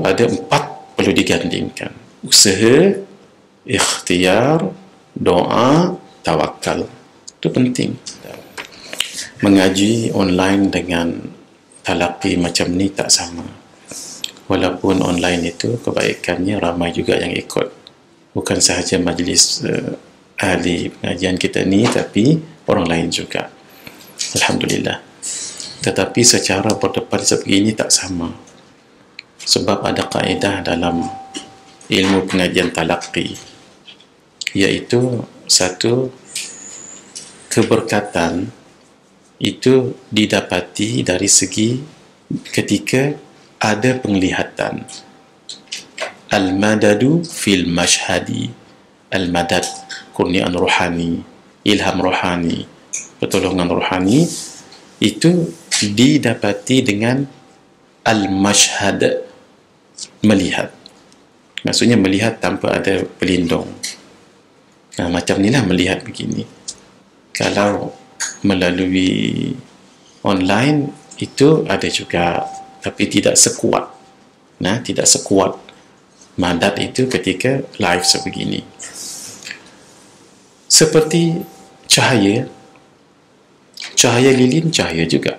ada 4 perlu digandingkan: usaha, ikhtiar, doa, tawakal. Itu penting. Mengaji online dengan talaqi macam ni tak sama. Walaupun online itu kebaikannya ramai juga yang ikut, bukan sahaja majlis ahli pengajian kita ni, tapi orang lain juga, alhamdulillah. Tetapi secara berdepan sebegini tak sama, sebab ada kaedah dalam ilmu pengajian talaqi, iaitu satu, keberkatan itu didapati dari segi ketika ada penglihatan. Al-madadu fil mashhadi. Al-madad, kurniaan rohani, ilham rohani, pertolongan rohani, itu didapati dengan al-mashhad, melihat. Maksudnya melihat tanpa ada pelindung. Nah, macam inilah melihat begini. Kalau melalui online itu ada juga, tapi tidak sekuat. Nah, tidak sekuat madad itu ketika live sebegini. Seperti cahaya lilin, cahaya juga,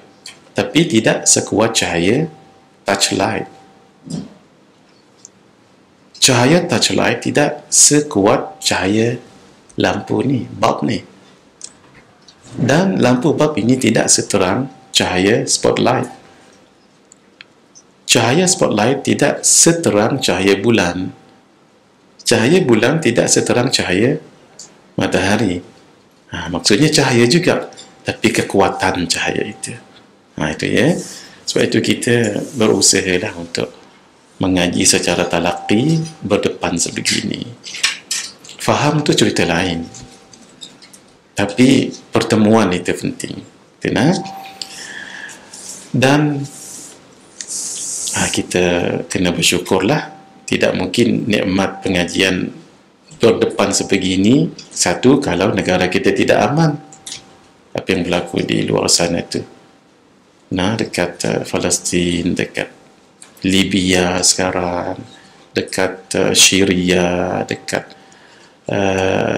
tapi tidak sekuat cahaya touchlight. Cahaya touchlight tidak sekuat cahaya lampu ni, bulb ni. Dan lampu bulb ini tidak seterang cahaya spotlight. Cahaya spotlight tidak seterang cahaya bulan. Cahaya bulan tidak seterang cahaya matahari. Maksudnya cahaya juga, tapi kekuatan cahaya itu. Itu ya. Sebab itu kita berusahalah untuk mengaji secara talaqi berdepan sebegini. Faham tu cerita lain, tapi pertemuan itu penting. Dan kita kena bersyukurlah. Tidak mungkin nikmat pengajian berdepan sebegini, satu, kalau negara kita tidak aman. Apa yang berlaku di luar sana tu, dekat Palestin, dekat Libya sekarang, dekat Syria, dekat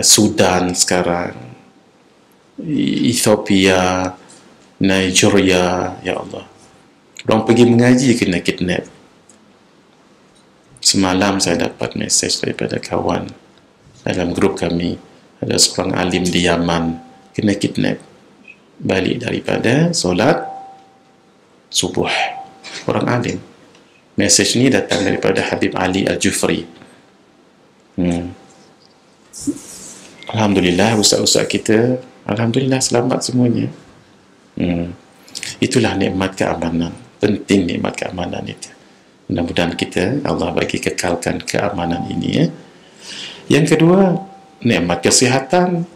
Sudan sekarang, Ethiopia, Nigeria, ya Allah. Orang pergi mengaji kena kidnap. Semalam saya dapat mesej daripada kawan dalam grup kami, ada seorang alim di Yaman kena kidnap balik daripada solat subuh. Orang alim. Mesej ni datang daripada Habib Ali Al-Jufri. Alhamdulillah, ustaz-ustaz kita, alhamdulillah selamat semuanya. Itulah nikmat keamanan. Penting nikmat keamanan itu. Mudah-mudahan kita, Allah bagi kekalkan keamanan ini ya. Yang kedua, nikmat kesihatan.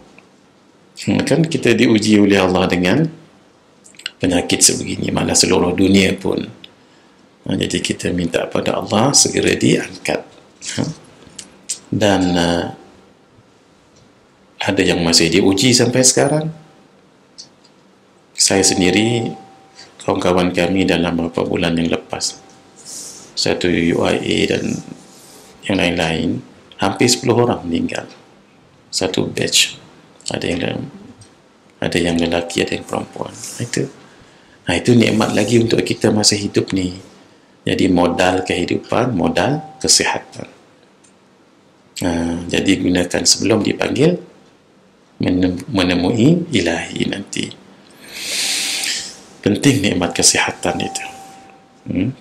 Kan kita diuji oleh Allah dengan penyakit sebegini, mana seluruh dunia pun. Jadi kita minta pada Allah segera diangkat. Dan ada yang masih diuji sampai sekarang. Saya sendiri, kawan-kawan kami dalam beberapa bulan yang lepas, satu UIA dan yang lain-lain, hampir 10 orang meninggal. Satu batch. Ada yang lelaki, ada yang perempuan. Itu nikmat lagi untuk kita masa hidup ni. Jadi modal kehidupan, modal kesihatan. Jadi gunakan sebelum dipanggil menemui ilahi nanti. Penting nikmat kesihatan itu.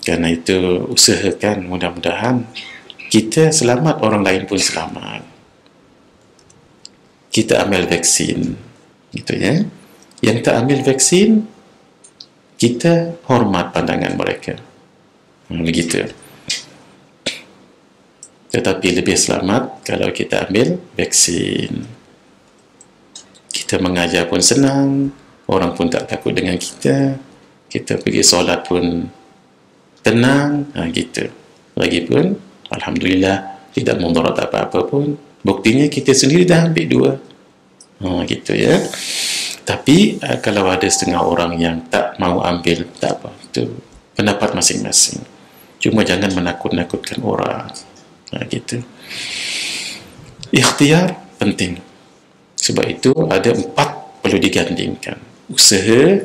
Kerana itu usahakan mudah-mudahan kita selamat, orang lain pun selamat. Kita ambil vaksin, gitu ya. Yang tak ambil vaksin, kita hormat pandangan mereka. Begitu. Tetapi lebih selamat kalau kita ambil vaksin. Kita mengajar pun senang, orang pun tak takut dengan kita. Kita pergi solat pun tenang, gitu. Lagipun, alhamdulillah, tidak mudarat apa-apa pun. Buktinya kita sendiri dah ambil 2. Gitu ya. Tapi kalau ada setengah orang yang tak mau ambil, tak apa. Itu pendapat masing-masing. cuma jangan menakut-nakutkan orang. Gitu. Ikhtiar penting. Sebab itu ada 4 perlu digandingkan: usaha,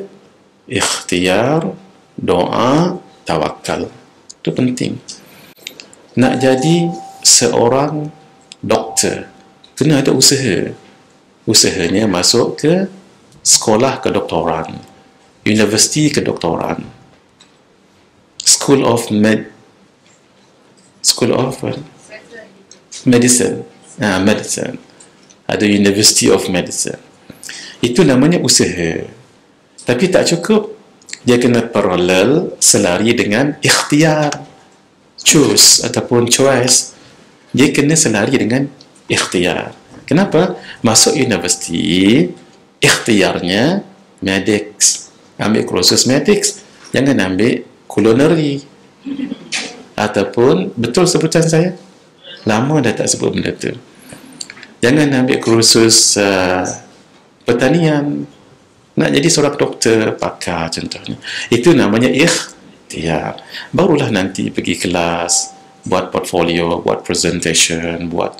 ikhtiar, doa, tawakal. Itu penting. Nak jadi seorang doktor, kena ada usaha. Usahanya masuk ke sekolah kedoktoran, universiti kedoktoran, School of Medicine. Medicine. Ada University of Medicine. Itu namanya usaha. Tapi tak cukup. Dia kena paralel, selari dengan ikhtiar. Choose ataupun choice. Dia kena selari dengan ikhtiar. Kenapa? Masuk universiti, ikhtiarnya medics. Ambil kursus medics. Jangan ambil culinary. Ataupun, betul sebutan saya? Lama dah tak sebut benda tu. Jangan ambil kursus pertanian. Nak jadi seorang doktor, pakar contohnya. Itu namanya ikhtiar. Barulah nanti pergi kelas, buat portfolio, buat presentation, buat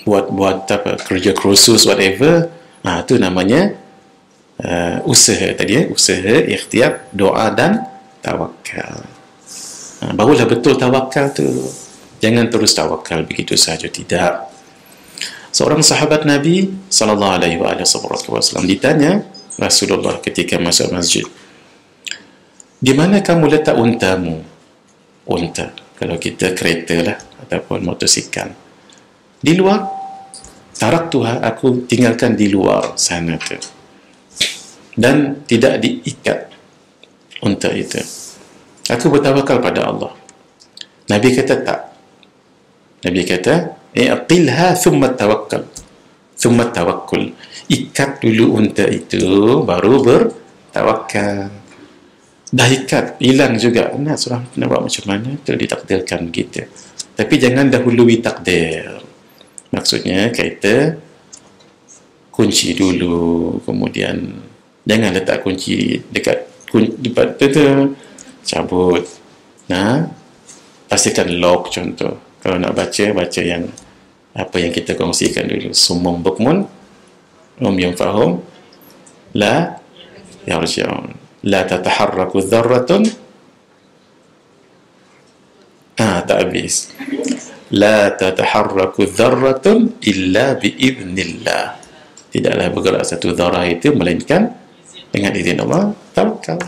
buat kerja kursus, whatever. Itu namanya usaha tadi, usaha, ikhtiar, doa dan tawakal. Barulah betul tawakal tu. Jangan terus tawakal begitu saja, tidak. Seorang sahabat Nabi sallallahu alaihi wasallam ditanya Rasulullah ketika masuk masjid, "Di mana kamu letak untamu?" Unta, kalau kita kereta lah ataupun motosikal. "Di luar." "Tarak Tuhan, aku tinggalkan di luar sana tu." Dan tidak diikat unta itu. "Aku bertawakal pada Allah." Nabi kata tak. Nabi kata, "Iqilha thumma tawakkal." Thumma tawakkul. Ikat dulu unta itu, baru bertawakal. Dah ikat, hilang juga. Nak surah nak buat macam mana? Itu ditakdirkan begitu. Tapi jangan dahului takdir. Maksudnya, kita kunci dulu, kemudian jangan letak kunci dekat dekat tu, cabut. Pastikan lock contoh. Kalau nak baca yang apa yang kita kongsikan dulu. Sumum bukmun yanfa'hum la yarji'un. La tataharraku dharratun. Tak habis. La tataharraku dharratun illa bi'idhnillah. Tidaklah bergerak satu dharah itu melainkan dengan izin Allah. Tawakal.